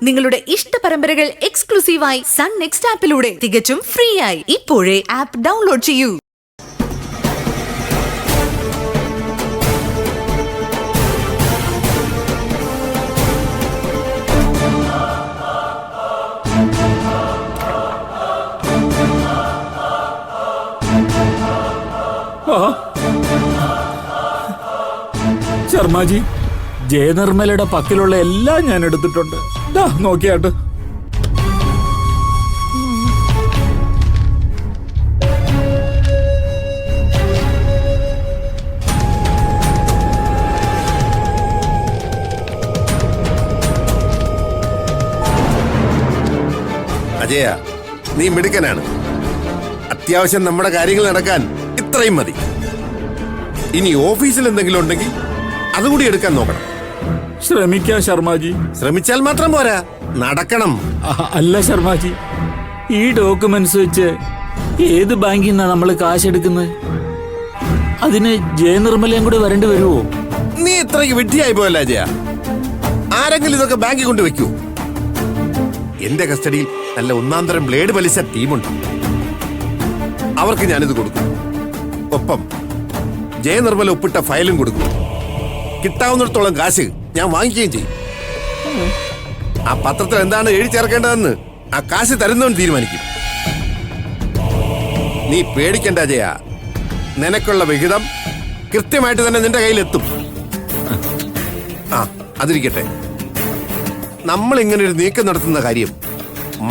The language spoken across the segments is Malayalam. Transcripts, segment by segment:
നിങ്ങളുടെ ഇഷ്ട പരമ്പരകൾ എക്സ്ക്ലൂസീവായി സൺ നെക്സ്റ്റ് ആപ്പിലൂടെ തികച്ചും ഫ്രീ ആയി ഇപ്പോഴേ ആപ്പ് ഡൗൺലോഡ് ചെയ്യൂ. ശർമാജി, ജയനിർമ്മലയുടെ പക്കലുള്ള എല്ലാം ഞാൻ എടുത്തിട്ടുണ്ട്. നോക്കിയാട്ട്. അജയ, നീ മിടുക്കനാണ്. അത്യാവശ്യം നമ്മുടെ കാര്യങ്ങൾ നടക്കാൻ ഇത്രയും മതി. ഇനി ഓഫീസിൽ എന്തെങ്കിലും ഉണ്ടെങ്കിൽ അതുകൂടി എടുക്കാൻ നോക്കണം. ശ്രമിക്കാം ശർമാജി. ശ്രമിച്ചാൽ മാത്രം പോരാ, നടക്കണം. അല്ല ശർമാജി, ഈ ഡോക്യുമെന്റ്സ് വെച്ച് ഏത് ബാങ്കിൽ നിന്നാ നമ്മൾ കാശ് എടുക്കുന്നത്? അതിന് ജയനിർമ്മലയും കൂടി വരേണ്ടി വരുമോ? നീ ഇത്രയ്ക്ക് വിഡ്ഢിയായി പോയല്ല അജയ. ആരെങ്കിലും ഇതൊക്കെ ബാങ്കിൽ കൊണ്ടുവയ്ക്കൂ. എന്റെ കസ്റ്റഡിയിൽ നല്ല ഒന്നാന്തരം ബ്ലേഡ് പലിശ ടീമുണ്ട്. അവർക്ക് ഞാനിത് കൊടുക്കും. ഒപ്പം ജയനിർമ്മല ഒപ്പിട്ട ഫയലും കൊടുക്കും. കിട്ടാവുന്നിടത്തോളം കാശ് ഞാൻ വാങ്ങിക്കുകയും ചെയ്യും. ആ പത്രത്തിൽ എന്താണ് എഴുതി ചേർക്കേണ്ടതെന്ന് ആ കാശ് തരുന്നവൻ തീരുമാനിക്കും. നീ പേടിക്കണ്ട അജയ, നിനക്കുള്ള വിഹിതം കൃത്യമായിട്ട് തന്നെ നിന്റെ കയ്യിലെത്തും. ആ, അതിരിക്കട്ടെ, നമ്മൾ ഇങ്ങനെ ഒരു നീക്കം നടത്തുന്ന കാര്യം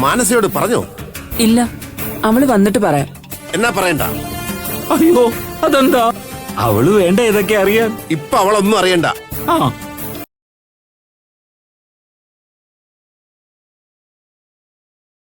മാനസയോട് പറഞ്ഞോ? ഇല്ല, അവള് വന്നിട്ട് പറയാം. എന്നാ പറയണ്ട. അയ്യോ, അതെന്താ? അവള് വേണ്ട ഇതൊക്കെ അറിയാൻ. ഇപ്പൊ അവളൊന്നും അറിയണ്ട. ആ